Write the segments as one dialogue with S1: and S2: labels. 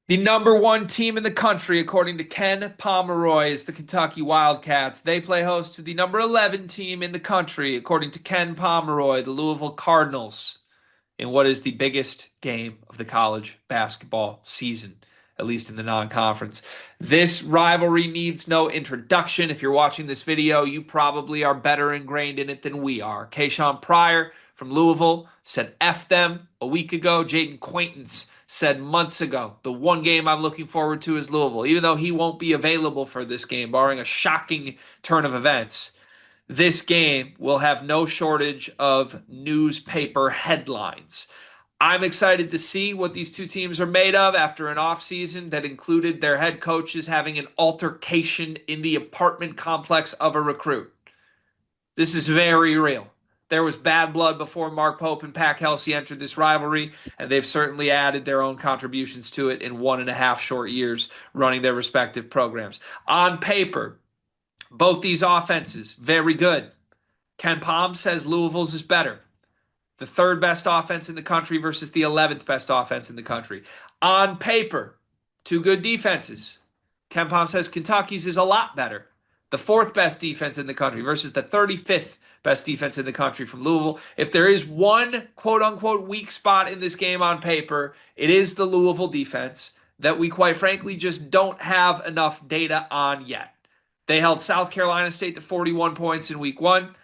S1: The number one team in the country, according to Ken Pomeroy, is the Kentucky Wildcats. They play host to the number 11 team in the country, according to Ken Pomeroy, the Louisville Cardinals, in what is the biggest game of the college basketball season, at least in the non-conference. This rivalry needs no introduction. If you're watching this video, you probably are better ingrained in it than we are. Kayshawn Pryor from Louisville said F them a week ago. Jaden Quaintance said months ago, the one game I'm looking forward to is Louisville, even though he won't be available for this game, barring a shocking turn of events. This game will have no shortage of newspaper headlines. I'm excited to see what these two teams are made of after an offseason that included their head coaches having an altercation in the apartment complex of a recruit. This is very real. There was bad blood before Mark Pope and Pat Kelsey entered this rivalry, and they've certainly added their own contributions to it in 1.5 short years running their respective programs. On paper, both these offenses, very good. Ken Palm says Louisville's is better. The third best offense in the country versus the 11th best offense in the country. On paper, two good defenses. Ken Palm says Kentucky's is a lot better. The fourth best defense in the country versus the 35th best defense in the country from Louisville. If there is one quote unquote weak spot in this game on paper, it is the Louisville defense that we quite frankly just don't have enough data on yet. They held South Carolina State to 41 points in week one.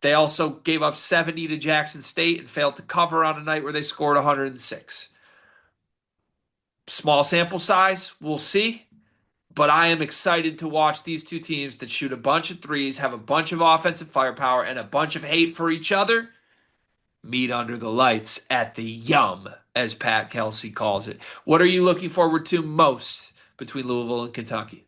S1: They also gave up 70 to Jackson State and failed to cover on a night where they scored 106. Small sample size, we'll see. But I am excited to watch these two teams that shoot a bunch of threes, have a bunch of offensive firepower, and a bunch of hate for each other meet under the lights at the Yum, as Pat Kelsey calls it. What are you looking forward to most between Louisville and Kentucky?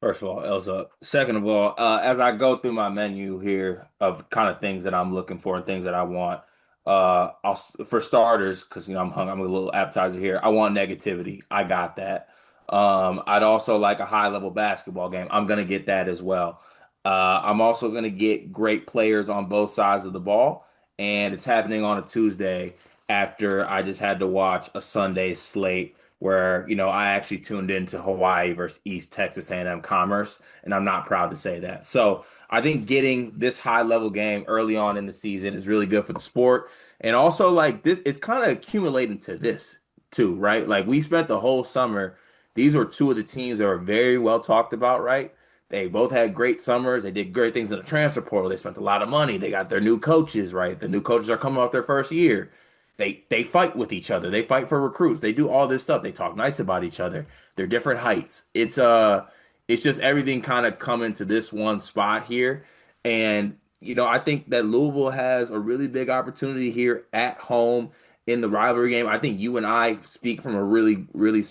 S2: First of all, Elsa. Second of all, as I go through my menu here of kind of things that I'm looking for and things that I want, for starters, because I'm a little appetizer here. I want negativity. I got that. I'd also like a high level basketball game. I'm gonna get that as well. I'm also gonna get great players on both sides of the ball, and it's happening on a Tuesday after I just had to watch a Sunday slate where I actually tuned into Hawaii versus East Texas A&M Commerce, and I'm not proud to say that. So I think getting this high level game early on in the season is really good for the sport, and also like this, it's kind of accumulating to this too, right? Like we spent the whole summer. These were two of the teams that were very well talked about, right? They both had great summers. They did great things in the transfer portal. They spent a lot of money. They got their new coaches, right? The new coaches are coming off their first year. They fight with each other. They fight for recruits. They do all this stuff. They talk nice about each other. They're different heights. It's just everything kind of coming to this one spot here. And I think that Louisville has a really big opportunity here at home in the rivalry game. I think you and I speak from a really, really,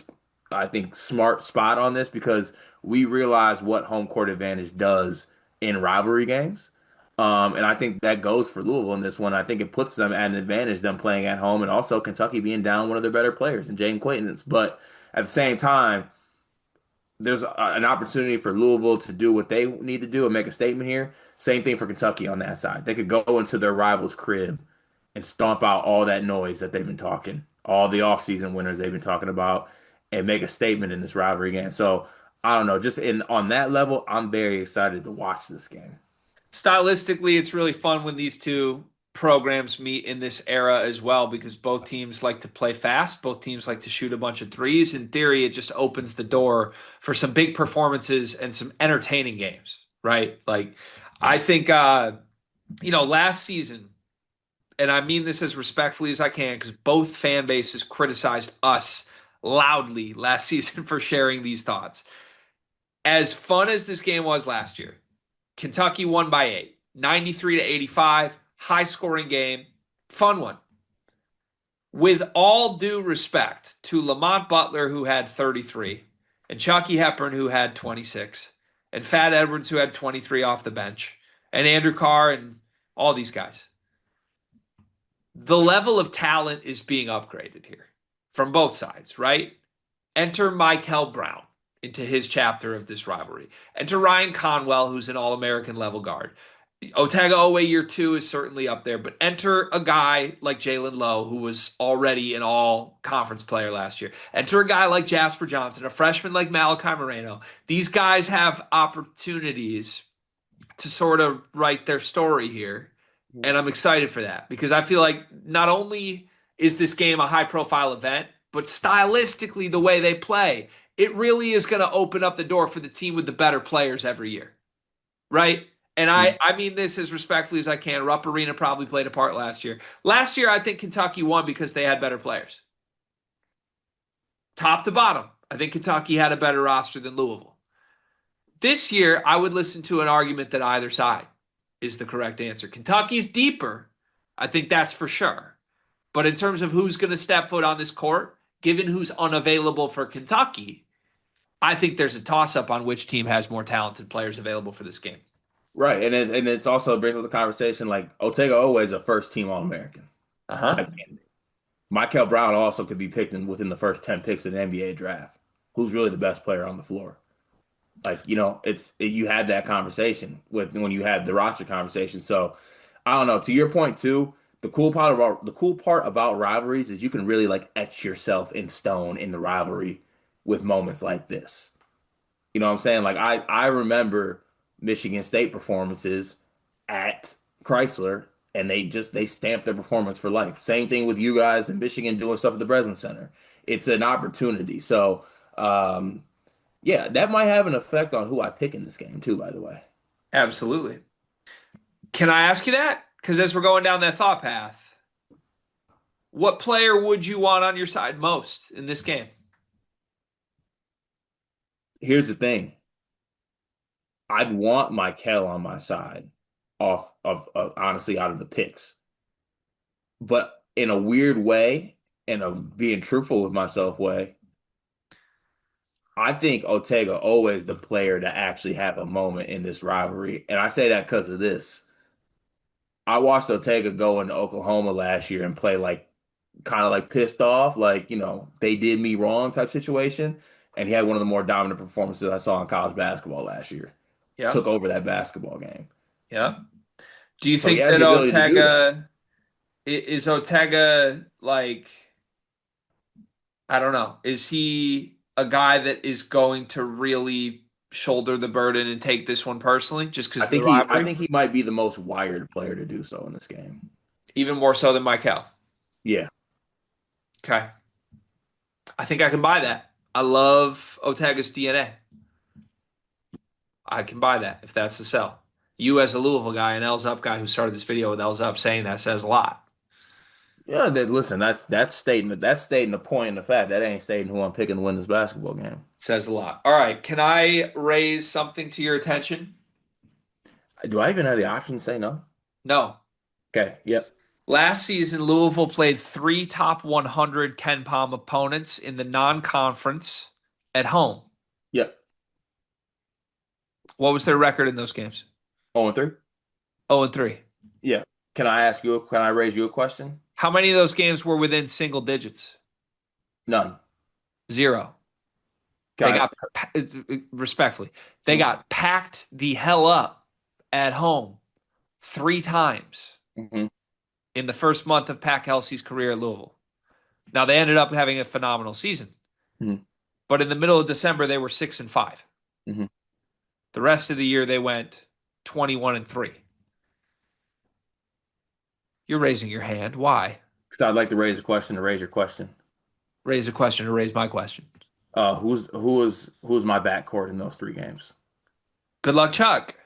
S2: I think, smart spot on this because we realize what home court advantage does in rivalry games. And I think that goes for Louisville in this one. I think it puts them at an advantage, them playing at home, and also Kentucky being down one of their better players in Jaden Quaintance. But at the same time, there's an opportunity for Louisville to do what they need to do and make a statement here. Same thing for Kentucky on that side. They could go into their rival's crib and stomp out all that noise that they've been talking, all the offseason winners they've been talking about, and make a statement in this rivalry game. So I don't know, just in on that level, I'm very excited to watch this game.
S1: Stylistically, it's really fun when these two programs meet in this era as well because both teams like to play fast. Both teams like to shoot a bunch of threes. In theory, it just opens the door for some big performances and some entertaining games, right? Like, I think, last season, and I mean this as respectfully as I can because both fan bases criticized us loudly last season for sharing these thoughts. As fun as this game was last year, Kentucky won by 8, 93 to 85, high scoring game, fun one. With all due respect to Lamont Butler, who had 33, and Chucky Hepburn, who had 26, and Fat Edwards, who had 23 off the bench, and Andrew Carr, and all these guys, the level of talent is being upgraded here from both sides, right? Enter Mikel Brown into his chapter of this rivalry. Enter Ryan Conwell, who's an All-American level guard. Otega Owe year two is certainly up there, but enter a guy like Jalen Lowe, who was already an all conference player last year. Enter a guy like Jasper Johnson, a freshman like Malachi Moreno. These guys have opportunities to sort of write their story here. And I'm excited for that because I feel like not only is this game a high profile event, but stylistically, the way they play, it really is going to open up the door for the team with the better players every year, right? And I mean this as respectfully as I can. Rupp Arena probably played a part last year. Last year, I think Kentucky won because they had better players. Top to bottom, I think Kentucky had a better roster than Louisville. This year, I would listen to an argument that either side is the correct answer. Kentucky's deeper. I think that's for sure. But in terms of who's going to step foot on this court, given who's unavailable for Kentucky, I think there's a toss up on which team has more talented players available for this game.
S2: Right, and it's also brings up the conversation like Otega always a first team All American
S1: Uh huh.
S2: type candidate. Michael Brown also could be picked within the first 10 picks of the NBA draft. Who's really the best player on the floor? Like, you had that conversation with when you had the roster conversation. So I don't know. To your point too, the cool part about rivalries is you can really like etch yourself in stone in the rivalry with moments like this. You know what I'm saying? Like I remember Michigan State performances at Chrysler and they stamped their performance for life. Same thing with you guys in Michigan doing stuff at the Breslin Center. It's an opportunity. So yeah, that might have an effect on who I pick in this game too, by the way.
S1: Absolutely. Can I ask you that? Because as we're going down that thought path, what player would you want on your side most in this game?
S2: Here's the thing. I'd want Mikel on my side off of honestly out of the picks. But in a weird way, and a being truthful with myself way, I think Ortega always the player to actually have a moment in this rivalry. And I say that because of this. I watched Ortega go into Oklahoma last year and play like kind of like pissed off, like, they did me wrong type situation. And he had one of the more dominant performances I saw in college basketball last year.
S1: Yeah.
S2: Took over that basketball game.
S1: Yeah. Do you
S2: So he
S1: think
S2: has
S1: that
S2: the ability to do that.
S1: Is Otega like, I don't know, is he a guy that is going to really shoulder the burden and take this one personally just
S2: I
S1: because of the
S2: think he I
S1: rivalry?
S2: think he might be the most wired player to do so in this game.
S1: Even more so than Michael.
S2: Yeah.
S1: Okay. I think I can buy that. I love Otega's DNA. I can buy that if that's the sell. You as a Louisville guy, an L's up guy who started this video with L's up saying that says a lot.
S2: Yeah, listen, that's stating the point and the fact. That ain't stating who I'm picking to win this basketball game.
S1: Says a lot. All right. Can I raise something to your attention?
S2: Do I even have the option to say no?
S1: No.
S2: Okay, yep.
S1: Last season, Louisville played three top 100 Ken Palm opponents in the non-conference at home.
S2: Yep.
S1: What was their record in those games?
S2: 0-3?
S1: 0 and 3.
S2: Yeah. Can I raise you a question?
S1: How many of those games were within single digits?
S2: None.
S1: Zero. They
S2: Can
S1: got, respectfully, they
S2: I?
S1: got packed the hell up at home three times
S2: Mhm.
S1: in the first month of Pat Kelsey's career at Louisville. Now, they ended up having a phenomenal season,
S2: Mhm.
S1: but in the middle of December, they were 6 and 5.
S2: Mhm.
S1: The rest of the year, they went 21 and 3. You're raising your hand. Why?
S2: So I'd like to raise a question to raise your question.
S1: Raise a question or raise my question.
S2: Who's my backcourt in those three games?
S1: Good luck, Chuck.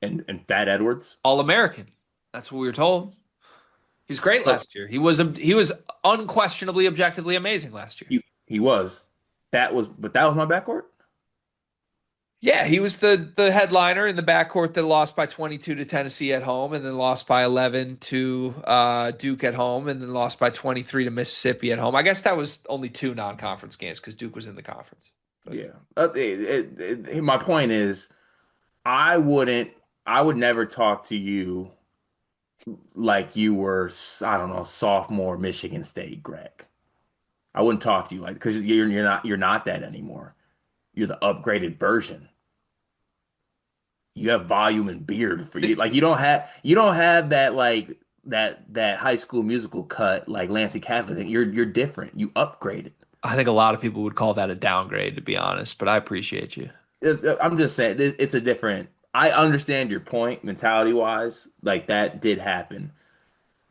S2: And Fat Edwards?
S1: All American. That's what we were told. He's great
S2: So
S1: last year. He was unquestionably objectively amazing last year.
S2: he was. But that was my backcourt?
S1: Yeah, he was the headliner in the backcourt that lost by 22 to Tennessee at home, and then lost by 11 to Duke at home, and then lost by 23 to Mississippi at home. I guess that was only two non-conference games because Duke was in the conference. But
S2: Yeah. My point is, I wouldn't, I would never talk to you like you were, I don't know, sophomore Michigan State, Greg. I wouldn't talk to you like because you're not that anymore. You're the upgraded version. you have volume and beard for you. Like you don't have that like that High School Musical cut like Lancey Catholic. You're different. You upgraded.
S1: I think a lot of people would call that a downgrade, to be honest, but I appreciate you.
S2: I'm just saying it's a different. I understand your point mentality wise. Like that did happen,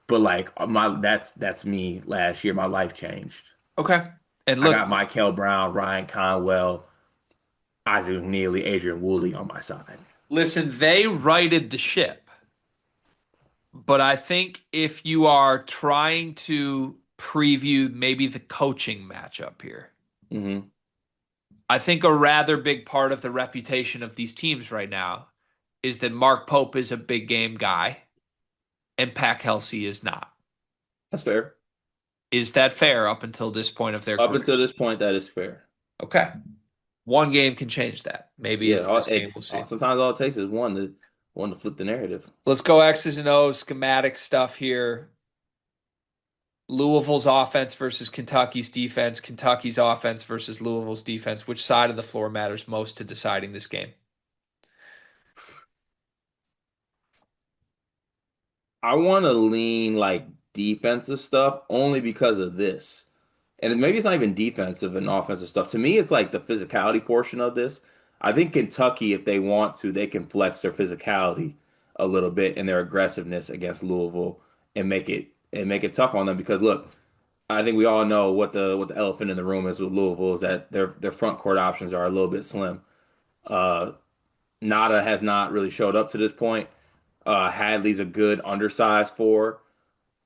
S2: but like my that's me last year. My life changed.
S1: Okay. And
S2: I
S1: look,
S2: got Michael Brown, Ryan Conwell, Isaac Neely, Adrian Woolley on my side.
S1: listen, they righted the ship, but I think if you are trying to preview maybe the coaching matchup here,
S2: Hmm.
S1: I think a rather big part of the reputation of these teams right now is that Mark Pope is a big game guy and Pat Kelsey is not.
S2: That's fair.
S1: Is that fair up until this point of their
S2: Up until
S1: careers?
S2: this point, that is fair.
S1: Okay. One game can change that. Maybe
S2: Yeah,
S1: it's this game. We'll see.
S2: sometimes all it takes is one to flip the narrative.
S1: Let's go X's and O's schematic stuff here. Louisville's offense versus Kentucky's defense, Kentucky's offense versus Louisville's defense. Which side of the floor matters most to deciding this game?
S2: I want to lean like defensive stuff only because of this. And maybe it's not even defensive and offensive stuff. To me, it's like the physicality portion of this. I think Kentucky, if they want to, they can flex their physicality a little bit and their aggressiveness against Louisville and make it tough on them because look, I think we all know what the elephant in the room is with Louisville is that their front court options are a little bit slim. Uh, Nada has not really showed up to this point. Hadley's a good undersized four.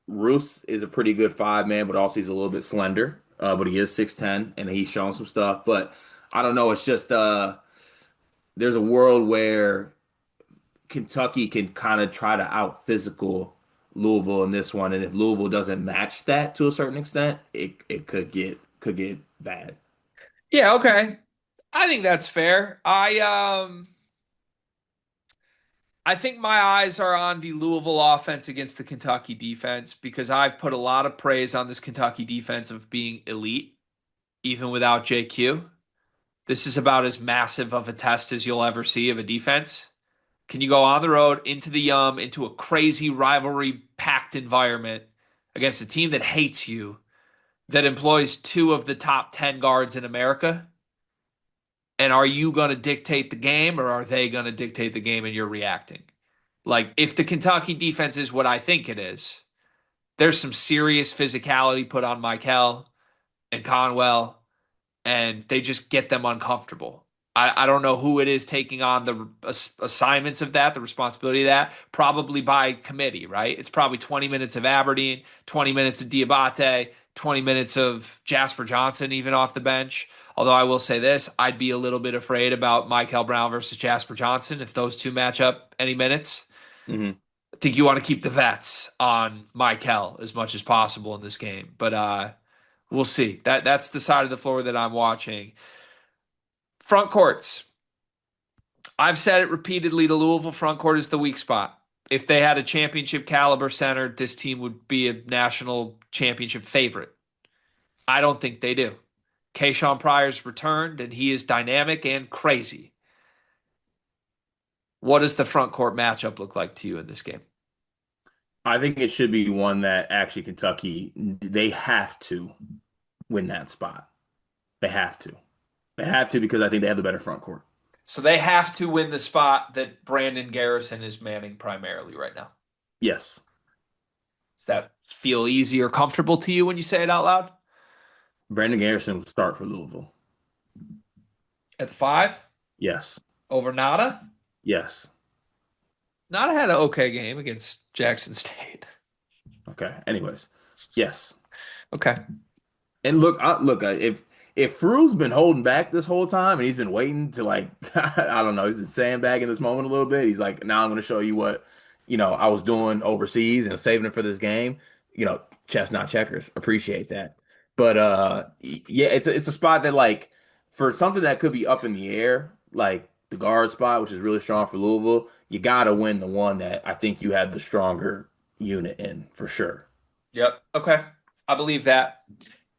S2: Roos is a pretty good five man, but also he's a little bit slender. But he is 6'10 and he's shown some stuff. But I don't know. It's just there's a world where Kentucky can kind of try to out physical Louisville in this one, and if Louisville doesn't match that to a certain extent, it could get bad.
S1: Yeah, okay. I think that's fair. I think my eyes are on the Louisville offense against the Kentucky defense because I've put a lot of praise on this Kentucky defense of being elite, even without JQ. This is about as massive of a test as you'll ever see of a defense. Can you go on the road into the into a crazy rivalry packed environment against a team that hates you, that employs two of the top 10 guards in America? And are you going to dictate the game or are they going to dictate the game and you're reacting? Like, if the Kentucky defense is what I think it is, there's some serious physicality put on Michael and Conwell, and they just get them uncomfortable. I don't know who it is taking on the assignments of that, the responsibility of that, probably by committee, right? It's probably 20 minutes of Aberdeen, 20 minutes of Diabate, 20 minutes of Jasper Johnson, even off the bench. Although I will say this, I'd be a little bit afraid about Michael Brown versus Jasper Johnson if those two match up any minutes.
S2: Hmm.
S1: I think you want to keep the vets on Michael as much as possible in this game, but we'll see. That's the side of the floor that I'm watching. Front courts. I've said it repeatedly. The Louisville front court is the weak spot. If they had a championship caliber center, this team would be a national championship favorite. I don't think they do. Kayshawn Pryor's returned, and he is dynamic and crazy. What does the front court matchup look like to you in this game?
S2: I think it should be one that actually Kentucky they have to win that spot. They have to. They have to because I think they have the better front court.
S1: So they have to win the spot that Brandon Garrison is manning primarily right now.
S2: Yes.
S1: Does that feel easy or comfortable to you when you say it out loud?
S2: Brandon Garrison will start for Louisville.
S1: At the five,
S2: Yes.
S1: over Nada?
S2: Yes.
S1: Nada had an okay game against Jackson State.
S2: Okay. Anyways. Yes.
S1: Okay.
S2: And if Fru's been holding back this whole time and he's been waiting to like I don't know, he's been sandbagging this moment a little bit. He's like, now I'm going to show you what I was doing overseas and saving it for this game. Chess not checkers. Appreciate that. But yeah, it's a spot that like for something that could be up in the air, like the guard spot, which is really strong for Louisville, you got to win the one that I think you have the stronger unit in for sure.
S1: Yep. Okay. I believe that.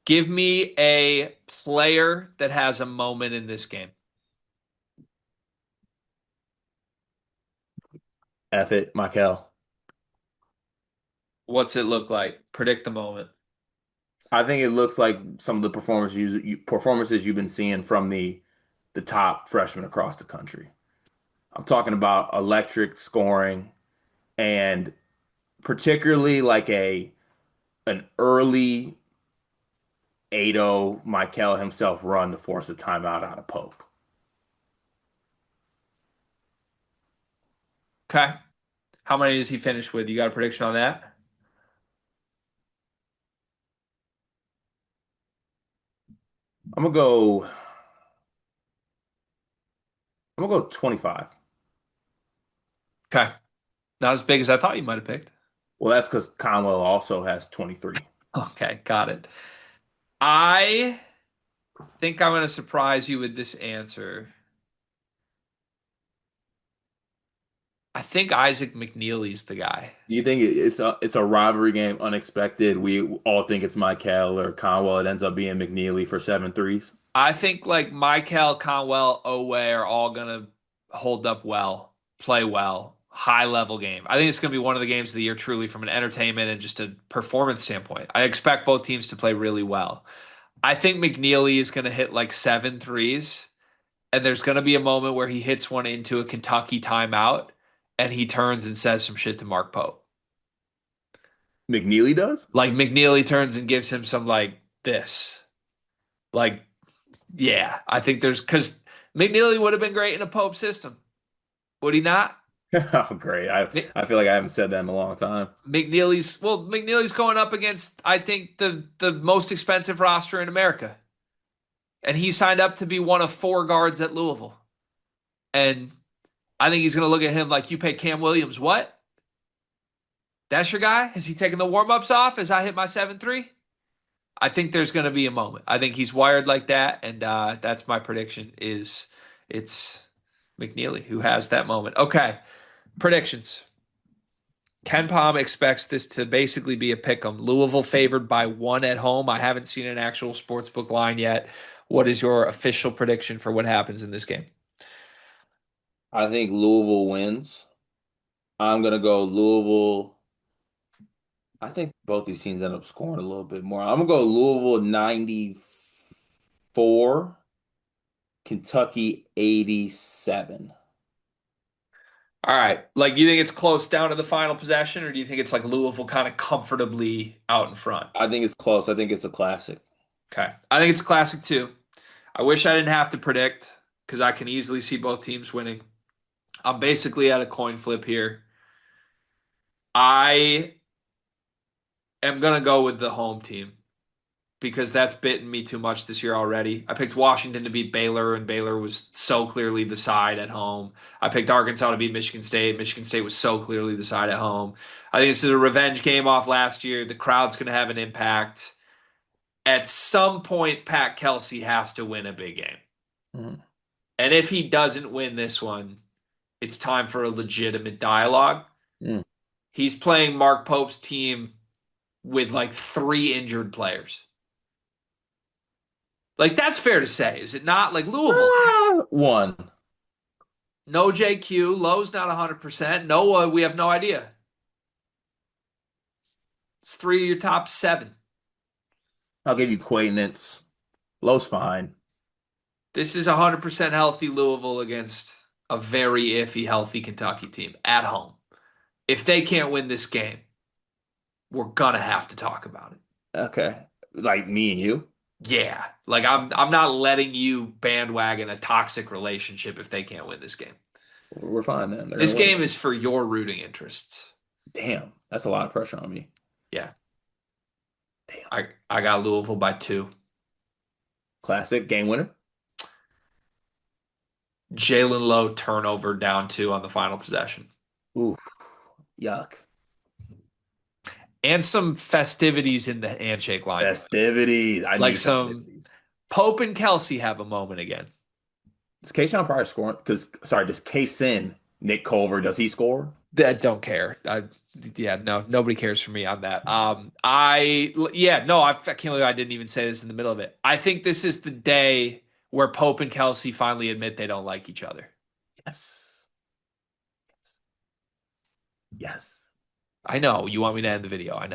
S1: Give me a player that has a moment in this game.
S2: F it, Michael.
S1: What's it look like? Predict the moment.
S2: I think it looks like some of the performances you've been seeing from the top freshmen across the country. I'm talking about electric scoring and particularly like a an early 8-0 Michael himself run to force a timeout out of Pope.
S1: Okay. How many does he finish with? You got a prediction on that?
S2: I'm gonna go 25.
S1: Okay. Not as big as I thought you might have picked.
S2: Well, that's because Conwell also has 23.
S1: Okay, got it. I think I'm going to surprise you with this answer. I think Isaac McNeely's the guy.
S2: Do you think it's a rivalry game, unexpected? We all think it's Michael or Conwell. It ends up being McNeely for 7 threes.
S1: I think like Michael, Conwell, Owe are all going to hold up well, play well, high level game. I think it's going to be one of the games of the year, truly, from an entertainment and just a performance standpoint. I expect both teams to play really well. I think McNeely is going to hit like 7 threes, and there's going to be a moment where he hits one into a Kentucky timeout and he turns and says some shit to Mark Pope.
S2: McNeely does?
S1: Like McNeely turns and gives him some like this. Like, yeah, I think there's because McNeely would have been great in a Pope system. Would he not?
S2: Oh, great. I feel like I haven't said that in a long time.
S1: McNeely's going up against I think the most expensive roster in America. And he signed up to be one of 4 guards at Louisville. And I think he's going to look at him like you paid Cam Williams what? That's your guy? Has he taken the warm-ups off as I hit my 7-3? I think there's going to be a moment. I think he's wired like that, and that's my prediction is it's McNeely who has that moment. Okay, predictions. Ken Pom expects this to basically be a pick 'em. Louisville favored by 1 at home. I haven't seen an actual sportsbook line yet. What is your official prediction for what happens in this game?
S2: I think Louisville wins. I'm gonna go Louisville. I think both these teams end up scoring a little bit more. I'm gonna go Louisville 94, Kentucky 87.
S1: All right. Like, you think it's close down to the final possession, or do you think it's like Louisville kind of comfortably out in front?
S2: I think it's close. I think it's a classic.
S1: Okay. I think it's classic too. I wish I didn't have to predict because I can easily see both teams winning. I'm basically at a coin flip here. I am going to go with the home team because that's bitten me too much this year already. I picked Washington to beat Baylor, and Baylor was so clearly the side at home. I picked Arkansas to beat Michigan State. Michigan State was so clearly the side at home. I think this is a revenge game off last year. The crowd's going to have an impact. At some point, Pat Kelsey has to win a big game.
S2: Mhm.
S1: And if he doesn't win this one, it's time for a legitimate dialogue.
S2: Mm.
S1: He's playing Mark Pope's team with like 3 injured players. Like, that's fair to say, is it not? Like, Louisville,
S2: One.
S1: no JQ, Lowe's not 100%. Noah, we have no idea. It's 3 of your top 7.
S2: I'll give you Quaintance. Low's fine.
S1: This is 100% healthy Louisville against a very iffy, healthy Kentucky team at home. If they can't win this game, we're gonna have to talk about it.
S2: Okay. Like me and you.
S1: Yeah, like I'm not letting you bandwagon a toxic relationship if they can't win this game.
S2: We're fine then. They're
S1: This
S2: gonna win.
S1: game is for your rooting interests.
S2: Damn, that's a lot of pressure on me.
S1: Yeah,
S2: Damn.
S1: I got Louisville by 2.
S2: Classic game winner.
S1: Jalen Lowe turnover down 2 on the final possession.
S2: Ooh, yuck.
S1: And some festivities in the handshake line.
S2: Festivities. I
S1: Like
S2: need
S1: some
S2: festivities.
S1: Pope and Kelsey have a moment again.
S2: Does Kayshawn Pryor score? Because sorry, does Kaysen Nick Culver? Does he score?
S1: That don't care. Yeah, no, nobody cares for me on that. Yeah, no, I can't believe I didn't even say this in the middle of it. I think this is the day where Pope and Kelsey finally admit they don't like each other.
S2: Yes. Yes.
S1: I know you want me to end the video. I know.